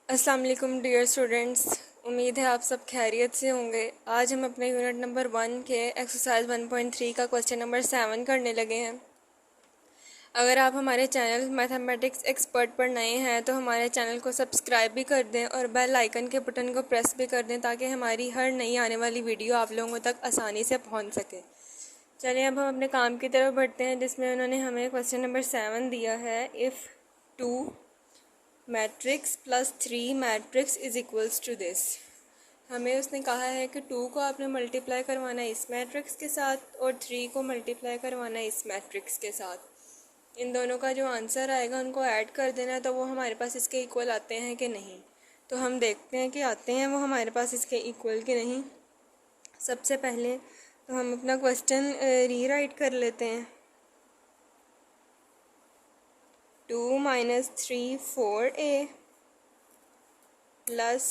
अस्सलाम वालेकुम dear students. उम्मीद है आप सब खैरियत से होंगे। आज हम अपने यूनिट नंबर 1 के एक्सरसाइज 1.3 का क्वेश्चन नंबर 7 करने लगे हैं। अगर आप हमारे चैनल मैथमेटिक्स एक्सपर्ट पर नए हैं तो हमारे चैनल को सब्सक्राइब भी कर दें और बेल आइकन के बटन को प्रेस भी कर दें ताकि हमारी हर नई आने वाली वीडियो आप लोगों तक आसानी से पहुँच सके। चलिए अब हम अपने काम की तरफ बढ़ते हैं, जिसमें उन्होंने हमें क्वेश्चन नंबर 7 दिया है। If 2 matrix plus 3 matrix is equals to this. हमें उसने कहा है कि 2 को आपने मल्टीप्लाई करवाना है इस मैट्रिक्स के साथ और 3 को मल्टीप्लाई करवाना है इस मैट्रिक्स के साथ। इन दोनों का जो आंसर आएगा उनको ऐड कर देना, तो वो हमारे पास इसके इक्वल आते हैं कि नहीं। तो हम देखते हैं कि आते हैं वो हमारे पास इसके इक्वल कि नहीं। सबसे पहले तो हम अपना क्वेश्चन रीराइट कर लेते हैं। 2 minus 3 4a plus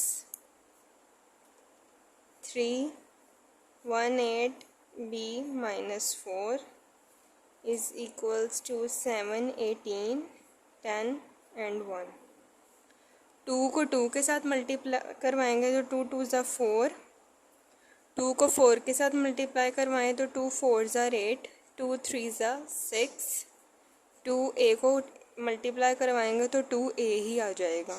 3 1 8b minus 4 is equals to 7 18 10 and 1। 2 को 2 के साथ मल्टीप्लाई करवाएंगे तो 2 2 ज़ा 4। 2 को 4 के साथ मल्टीप्लाई करवाएं तो 2 4 ज़ा 8, 2 3 ज़ा 6। 2a को मल्टीप्लाई करवाएंगे तो 2a ही आ जाएगा।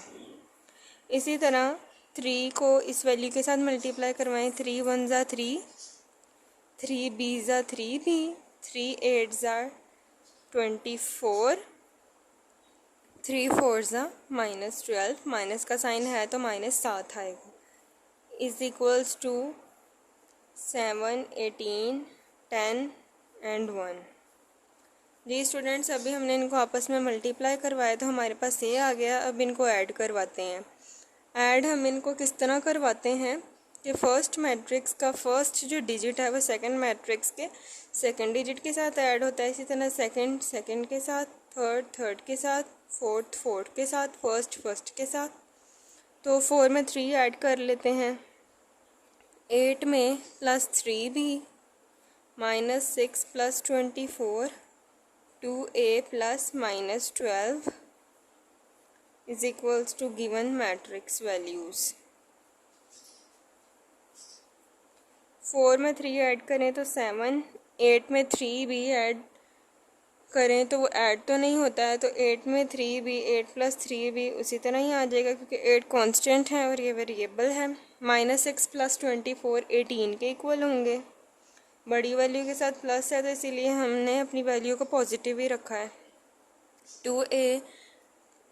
इसी तरह 3 को इस वैल्यू के साथ मल्टीप्लाई करवाएं, 3 1 ज़ा 3, 3b ज़ा 3b, 3 8 ज़ा 24, 3 4 ज़ा -12। माइनस का साइन है तो -7 आएगा। Is equals to 7 18 10 and 1। जी स्टूडेंट्स, अभी हमने इनको आपस में मल्टीप्लाई करवाया तो हमारे पास ये आ गया। अब इनको ऐड करवाते हैं। ऐड हम इनको किस तरह करवाते हैं कि फर्स्ट मैट्रिक्स का फर्स्ट जो डिजिट है वो सेकंड मैट्रिक्स के सेकंड डिजिट के साथ ऐड होता है। इसी तरह सेकंड सेकंड के साथ, थर्ड थर्ड के साथ, फोर्थ फोर्थ के साथ, फर्स्ट फर्स्ट के साथ। तो 4 में 3 ऐड कर लेते हैं। 8 में प्लस 3 भी, -6 plus 24, 2a plus -12 is equals to given matrix values। 4 में 3 ऐड करें तो 7, 8 में 3 भी ऐड करें तो वो ऐड तो नहीं होता है, तो 8 में 3 भी, 8 प्लस 3 भी उसी तरह ही आ जाएगा क्योंकि 8 कांस्टेंट है और ये वेरिएबल है। -6 प्लस 24 18 के इक्वल होंगे। बड़ी वैल्यू के साथ प्लस है तो इसीलिए हमने अपनी वैल्यू को पॉजिटिव ही रखा है। 2a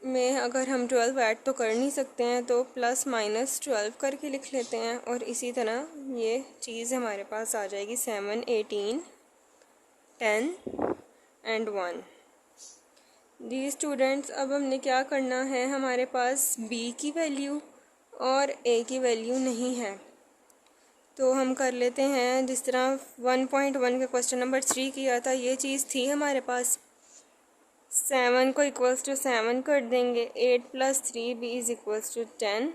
में अगर हम 12 ऐड तो कर नहीं सकते हैं तो +-12 करके लिख लेते हैं और इसी तरह ये चीज़ हमारे पास आ जाएगी 7 18 10 एंड 1। जी स्टूडेंट्स, अब हमने क्या करना है, हमारे पास b की वैल्यू और a की वैल्यू नहीं है तो हम कर लेते हैं जिस तरह 1.1 के क्वेश्चन नंबर 3 किया था। ये चीज़ थी हमारे पास। 7 को इक्वल्स टू 7 कर देंगे। 8 plus 3b is equals to 10।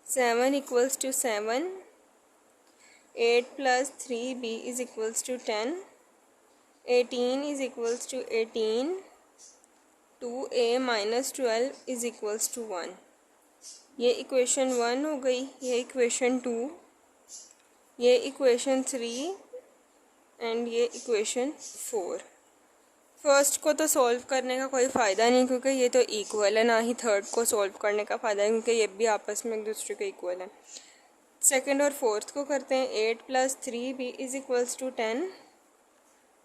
7 equals to 7, 8 plus 3b is equals to 10, 18 is equals to 18, 2a minus 12 is equals to 1। ये इक्वेशन 1 हो गई, ये इक्वेशन 2, ये इक्वेशन 3 एंड ये इक्वेशन 4। फर्स्ट को तो सॉल्व करने का कोई फ़ायदा नहीं क्योंकि ये तो इक्वल है, ना ही थर्ड को सॉल्व करने का फ़ायदा है क्योंकि ये भी आपस में एक दूसरे के इक्वल है। सेकंड और फोर्थ को करते हैं। 8 plus 3b is equals to 10,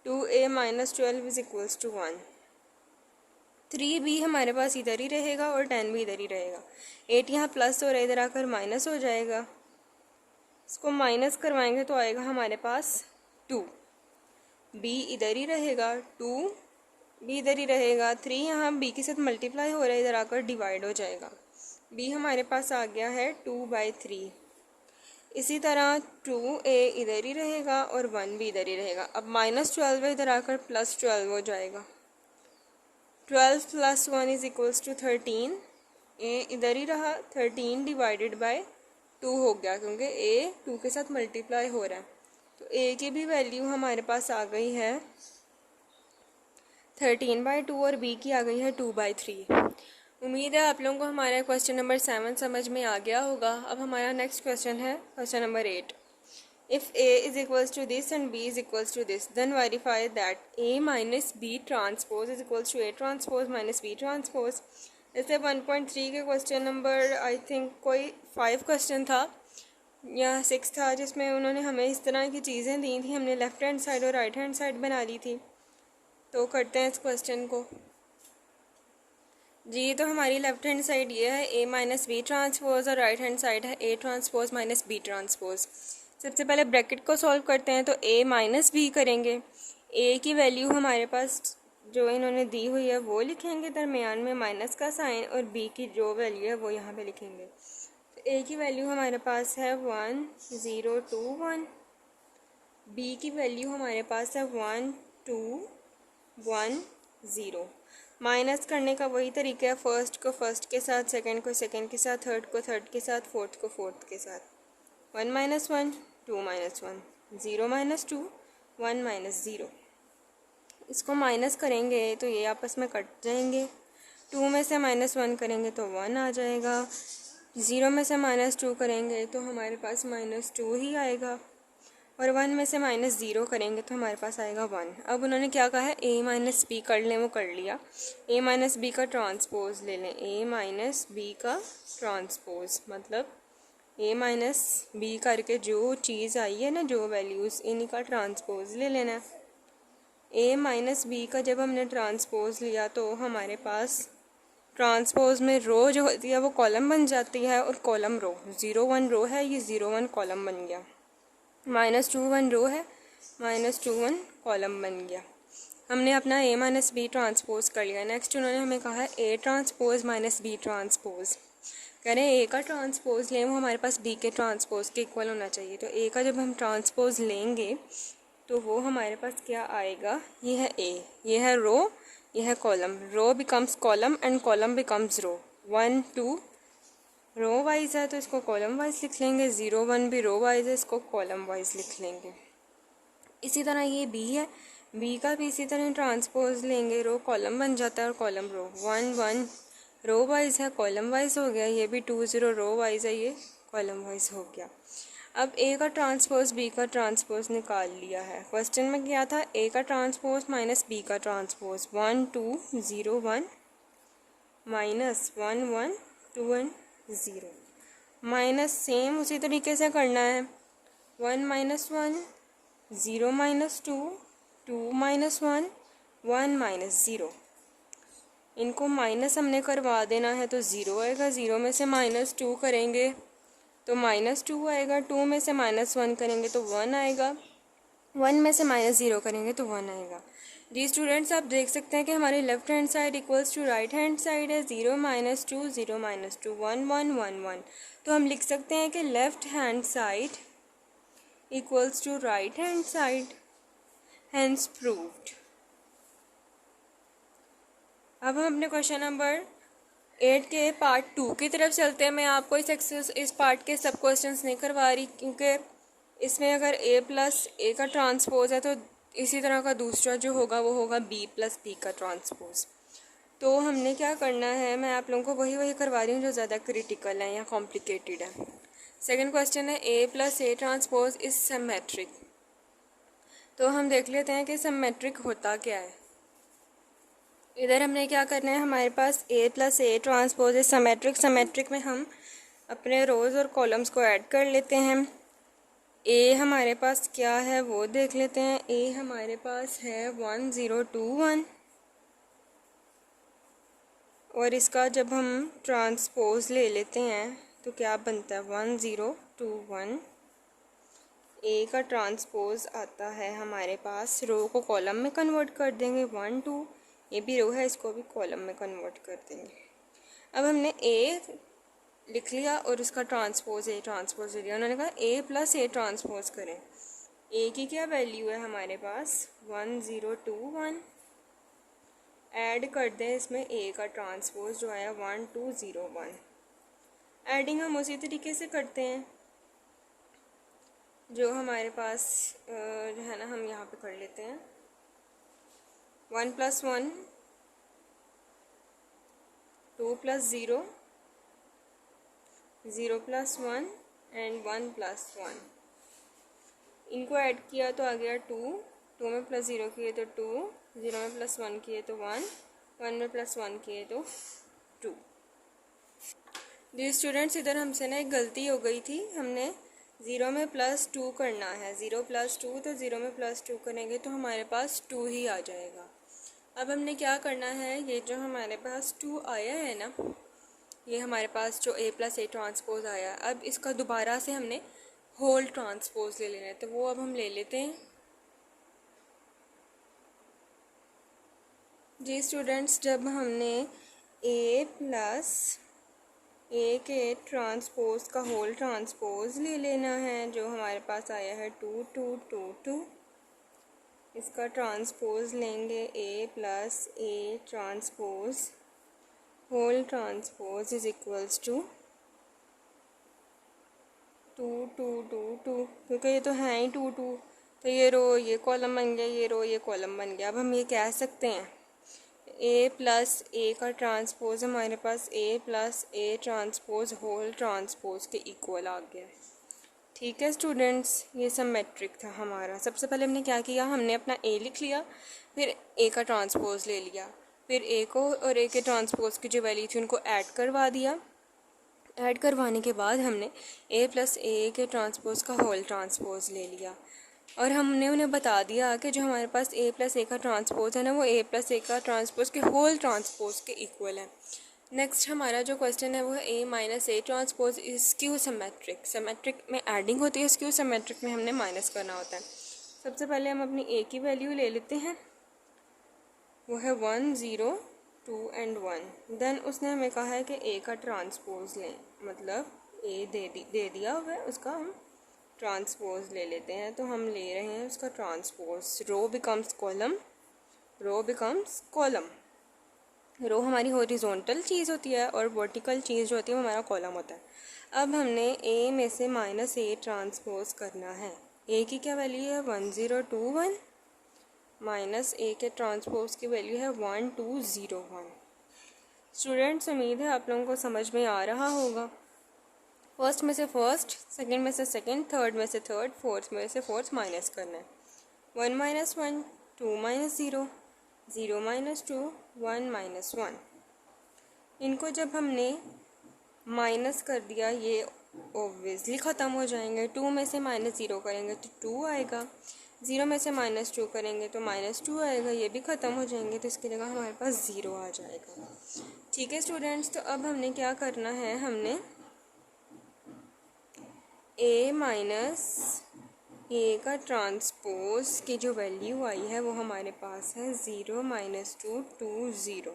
2a minus 12 is equals to 1। 3b हमारे पास इधर ही रहेगा और 10 भी इधर ही रहेगा। 8 यहाँ प्लस हो रहा है, इधर आकर माइनस हो जाएगा। इसको माइनस करवाएंगे तो आएगा हमारे पास 2। b इधर ही रहेगा, 2 b इधर ही रहेगा। 3 यहाँ b के साथ मल्टीप्लाई हो रहा है, इधर आकर डिवाइड हो जाएगा। b हमारे पास आ गया है 2/3। इसी तरह 2a इधर ही रहेगा और 1 भी इधर ही रहेगा। अब -12 इधर आकर +12 हो जाएगा। 12 plus 1 is equals to 13। a इधर ही रहा, 13 डिवाइडेड बाय 2 हो गया क्योंकि a 2 के साथ मल्टीप्लाई हो रहा है। तो a की भी वैल्यू हमारे पास आ गई है 13/2 और b की आ गई है 2/3। उम्मीद है आप लोगों को हमारा क्वेश्चन नंबर 7 समझ में आ गया होगा। अब हमारा नेक्स्ट क्वेश्चन है question number 8। If A is equals to this and B is equals to this, then verify that A minus B transpose is equals to A transpose minus B transpose। जैसे 1.3 के question number I think कोई 5 question था या 6 था, जिसमें उन्होंने हमें इस तरह की चीज़ें दी थी, हमने लेफ़्ट हैंड साइड और राइट हैंड साइड बना ली थी। तो करते हैं इस क्वेश्चन को जी। तो हमारी लेफ़्ट हैंड साइड ये है A माइनस बी ट्रांसपोज और राइट हैंड साइड है A transpose minus B transpose. सबसे पहले ब्रैकेट को सॉल्व करते हैं। तो A माइनस बी करेंगे, A की वैल्यू हमारे पास जो इन्होंने दी हुई है वो लिखेंगे, दरमियान में माइनस का साइन, और B की जो वैल्यू है वो यहाँ पे लिखेंगे। तो A की वैल्यू हमारे पास है 1 0 2 1, B की वैल्यू हमारे पास है 1 2 1 0। माइनस करने का वही तरीका है, फर्स्ट को फर्स्ट के साथ, सेकंड को सेकंड के साथ, थर्ड को थर्ड के साथ, फोर्थ को फोर्थ के साथ। 1 माइनस 1 2 माइनस 1 0 माइनस 2 1 माइनस 0। इसको माइनस करेंगे तो ये आपस में कट जाएंगे। 2 में से माइनस 1 करेंगे तो 1 आ जाएगा। 0 में से माइनस 2 करेंगे तो हमारे पास माइनस 2 ही आएगा, और 1 में से माइनस 0 करेंगे तो हमारे पास आएगा 1। अब उन्होंने क्या कहा है, A माइनस बी कर लें, वो कर लिया। A माइनस बी का ट्रांसपोज ले लें, A माइनस बी का ट्रांसपोज मतलब A माइनस बी करके जो चीज़ आई है ना, जो वैल्यूज़, इन्हीं का ट्रांसपोज ले लेना। A माइनस बी का जब हमने ट्रांसपोज लिया तो हमारे पास ट्रांसपोज में रो जो होती है वो कॉलम बन जाती है, और कॉलम रो। 0 1 रो है, ये 0 1 कॉलम बन गया। माइनस 2 1 रो है, माइनस 2 1 कॉलम बन गया। हमने अपना A माइनस बी ट्रांसपोज कर लिया। नेक्स्ट उन्होंने हमें कहा है A transpose minus B transpose. कह रहे हैं A का ट्रांसपोज लें, वो हमारे पास B के ट्रांसपोज के इक्वल होना चाहिए। तो A का जब हम ट्रांसपोज लेंगे तो वो हमारे पास क्या आएगा, ये है A, ये है रो, ये है column. Row becomes column and column becomes row. 1 2 row wise है तो इसको कॉलम वाइज लिख लेंगे, 0 1 भी रो वाइज है, इसको कॉलम वाइज लिख लेंगे। इसी तरह ये B है, B का भी इसी तरह ट्रांसपोज लेंगे, रो कॉलम बन जाता है और कॉलम रो। 1 1 रो वाइज है, कॉलम वाइज हो गया। ये भी 2 0 रो वाइज है, ये कॉलम वाइज हो गया। अब A का ट्रांसपोज B का ट्रांसपोज निकाल लिया है। क्वेश्चन में क्या था, A का ट्रांसपोज माइनस B का ट्रांसपोज। 1 2 0 1 माइनस 1 1 2 1 0। माइनस सेम उसी तरीके से करना है। 1 माइनस 1 0 माइनस 2 2 माइनस 1 1 माइनस 0। इनको माइनस हमने करवा देना है तो 0 आएगा। 0 में से माइनस 2 करेंगे तो माइनस 2 आएगा। 2 में से माइनस 1 करेंगे तो 1 आएगा। 1 में से माइनस 0 करेंगे तो 1 आएगा। जी स्टूडेंट्स, आप देख सकते हैं कि हमारी left hand side equals to right hand side है। 0 माइनस 2 0 माइनस 2 1 1 1 1। तो हम लिख सकते हैं कि left hand side equals to right hand side, hence proved. अब हम अपने क्वेश्चन नंबर 8 के पार्ट 2 की तरफ चलते हैं। मैं आपको इस पार्ट के सब क्वेश्चंस नहीं करवा रही, क्योंकि इसमें अगर A प्लस A का ट्रांसपोज है तो इसी तरह का दूसरा जो होगा वो होगा B प्लस B का ट्रांसपोज। तो हमने क्या करना है, मैं आप लोगों को वही करवा रही हूँ जो ज़्यादा क्रिटिकल है या कॉम्प्लिकेटेड है। सेकंड क्वेश्चन है A plus A transpose is symmetric. तो हम देख लेते हैं कि सिमेट्रिक होता क्या है। इधर हमने क्या करना है, हमारे पास A plus A transpose is symmetric. Symmetric में हम अपने रोज़ और कॉलम्स को ऐड कर लेते हैं। A हमारे पास क्या है वो देख लेते हैं। A हमारे पास है 1 0 2 1, और इसका जब हम ट्रांसपोज ले लेते हैं तो क्या बनता है 1 0 2 1। A का ट्रांसपोज आता है हमारे पास, रो को कॉलम में कन्वर्ट कर देंगे 1 2, ये भी रो है, इसको भी कॉलम में कन्वर्ट कर देंगे। अब हमने A लिख लिया और उसका ट्रांसपोज A ट्रांसपोज ले लिया। उन्होंने कहा A प्लस A ट्रांसपोज करें। A की क्या वैल्यू है हमारे पास 1 0 2 1, ऐड कर दें इसमें A का ट्रांसपोज जो आया 1 2 0 1। एडिंग हम उसी तरीके से करते हैं जो हमारे पास जो है ना, हम यहाँ पे कर लेते हैं 1 plus 1 2 plus 0, 0 plus 1 and 1 plus 1। इनको ऐड किया तो आ गया 2, 2 में प्लस 0 किए तो 2, 0 में प्लस 1 किए तो 1, 1 में प्लस 1 किए तो 2। जी स्टूडेंट्स, इधर हमसे ना एक गलती हो गई थी, हमने 0 में प्लस 2 करना है। 0 प्लस 2, तो 0 में प्लस 2 करेंगे तो हमारे पास 2 ही आ जाएगा। अब हमने क्या करना है, ये जो हमारे पास 2 आया है ना, ये हमारे पास जो a प्लस ए ट्रांसपोज आया, अब इसका दोबारा से हमने होल ट्रांसपोज ले लेना है, तो वो अब हम ले लेते हैं। जी स्टूडेंट्स, जब हमने a प्लस ए के ट्रांसपोज का होल ट्रांसपोज ले लेना है, जो हमारे पास आया है 2 2 2 2, इसका ट्रांसपोज लेंगे a plus A transpose whole transpose is equals to 2 2 2 2, क्योंकि ये तो है ही 2 2, तो ये रो ये कॉलम बन गया, ये रो ये कॉलम बन गया। अब हम ये कह सकते हैं a प्लस ए का ट्रांसपोज हमारे पास a plus A transpose whole transpose के इक्वल आ गया है। ठीक है स्टूडेंट्स, ये सब मैट्रिक था हमारा। सबसे पहले हमने क्या किया, हमने अपना a लिख लिया, फिर a का ट्रांसपोज ले लिया, फिर a को और a के ट्रांसपोज की जो वैल्यू थी उनको ऐड करवा दिया। ऐड करवाने के बाद हमने a प्लस ए के ट्रांसपोज का होल ट्रांसपोज ले लिया, और हमने उन्हें बता दिया कि जो हमारे पास a प्लस ए का ट्रांसपोज है ना, वो a प्लस ए का ट्रांसपोज के होल ट्रांसपोज के इक्वल है। नेक्स्ट हमारा जो क्वेश्चन है वो है a minus A transpose is skew symmetric. Symmetric में एडिंग होती है, स्क्यू सिमेट्रिक में हमने माइनस करना होता है। सबसे पहले हम अपनी a की वैल्यू ले लेते हैं, वो है 1 0 2 एंड 1। देन उसने हमें कहा है कि a का ट्रांसपोज लें, मतलब a दे दिया हुआ है, उसका हम ट्रांसपोज ले लेते हैं। तो हम ले रहे हैं उसका ट्रांसपोज, रो becomes column, row becomes column. रो हमारी हॉरिजॉन्टल चीज़ होती है और वर्टिकल चीज़ जो होती है वो हमारा कॉलम होता है। अब हमने a में से माइनस ए ट्रांसपोज करना है। a की क्या वैल्यू है 1 0 2 1, माइनस ए के ट्रांसपोज की वैल्यू है 1 2 0 1। स्टूडेंट्स, उम्मीद है आप लोगों को समझ में आ रहा होगा। फर्स्ट में से फर्स्ट, सेकंड में से सेकंड, थर्ड में से थर्ड, फोर्थ में से फोर्थ माइनस करना है। 1 माइनस 1, 2 माइनस 0, 0 माइनस 2, 1 माइनस 1। इनको जब हमने माइनस कर दिया, ये ऑब्वियसली ख़त्म हो जाएंगे। 2 में से माइनस 0 करेंगे तो 2 आएगा, 0 में से माइनस 2 करेंगे तो माइनस 2 आएगा, ये भी ख़त्म हो जाएंगे, तो इसकी जगह हमारे पास 0 आ जाएगा। ठीक है स्टूडेंट्स, तो अब हमने क्या करना है, हमने a माइनस ए का ट्रांसपोज की जो वैल्यू आई है वो हमारे पास है 0 माइनस 2 2 0।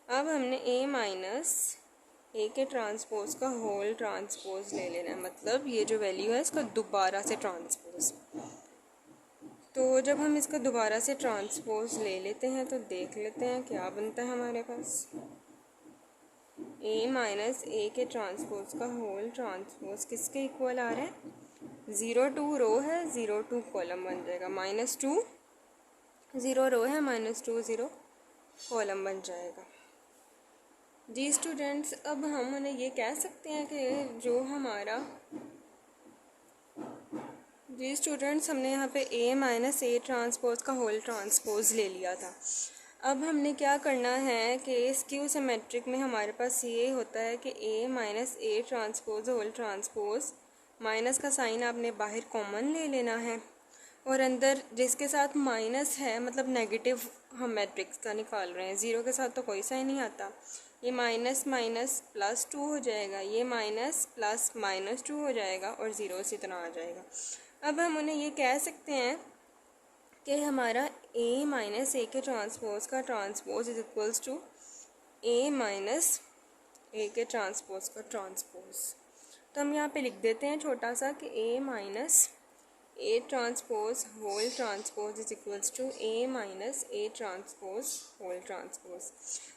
अब हमने a माइनस ए के ट्रांसपोज का होल ट्रांसपोज ले लेना है, मतलब ये जो वैल्यू है इसका दोबारा से ट्रांसपोज। तो जब हम इसका दोबारा से ट्रांसपोज ले लेते हैं तो देख लेते हैं क्या बनता है हमारे पास। a माइनस ए के ट्रांसपोज का होल ट्रांसपोज किसके इक्वल आ रहा है, 0 2 रो है, 0 2 कॉलम बन जाएगा, माइनस 2 0 रो है, माइनस 2 0 कॉलम बन जाएगा। जी स्टूडेंट्स, अब हम उन्हें ये कह सकते हैं कि जो हमारा, जी स्टूडेंट्स, हमने यहाँ पे a माइनस ए ट्रांसपोज का होल ट्रांसपोज ले लिया था। अब हमने क्या करना है कि स्क्यू सिमेट्रिक में हमारे पास ये होता है कि a minus A transpose whole transpose, minus का साइन आपने बाहर कॉमन ले लेना है, और अंदर जिसके साथ माइनस है मतलब नेगेटिव हम मैट्रिक्स का निकाल रहे हैं, 0 के साथ तो कोई साइन नहीं आता, ये माइनस माइनस प्लस 2 हो जाएगा, ये माइनस प्लस माइनस 2 हो जाएगा, और 0 इसी तरह आ जाएगा। अब हम उन्हें ये कह सकते हैं कि हमारा a माइनस ए के ट्रांसपोज का transpose is equals to a minus A के ट्रांसपोज का ट्रांसपोज। तो हम यहाँ पे लिख देते हैं छोटा सा कि a minus A transpose whole transpose is equals to a minus A transpose whole transpose.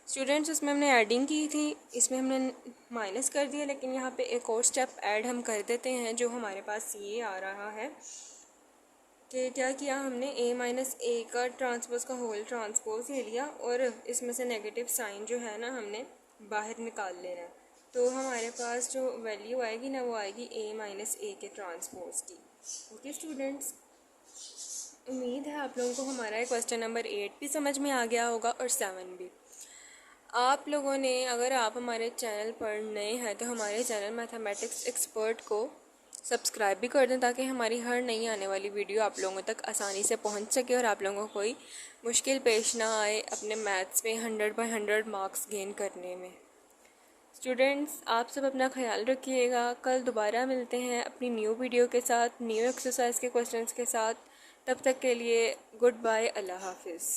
Students, उसमें हमने ऐडिंग की थी, इसमें हमने माइनस कर दिया, लेकिन यहाँ पे एक और स्टेप ऐड हम कर देते हैं, जो हमारे पास ये आ रहा है कि क्या किया हमने, a माइनस ए का ट्रांसपोज का होल ट्रांसपोज ले लिया, और इसमें से नेगेटिव साइन जो है ना हमने बाहर निकाल लेना है। तो हमारे पास जो वैल्यू आएगी ना वो आएगी a माइनस ए के ट्रांसपोज की। ओके स्टूडेंट्स, उम्मीद है आप लोगों को हमारा क्वेश्चन नंबर 8 भी समझ में आ गया होगा और 7 भी। आप लोगों ने, अगर आप हमारे चैनल पर नए हैं तो हमारे चैनल मैथमेटिक्स एक्सपर्ट को सब्सक्राइब भी कर दें ताकि हमारी हर नई आने वाली वीडियो आप लोगों तक आसानी से पहुंच सके और आप लोगों को कोई मुश्किल पेश ना आए अपने मैथ्स में 100/100 मार्क्स गेन करने में। स्टूडेंट्स, आप सब अपना ख्याल रखिएगा। कल दोबारा मिलते हैं अपनी न्यू वीडियो के साथ, न्यू एक्सरसाइज के क्वेश्चंस के साथ। तब तक के लिए गुड बाय, अल्लाह हाफिज़।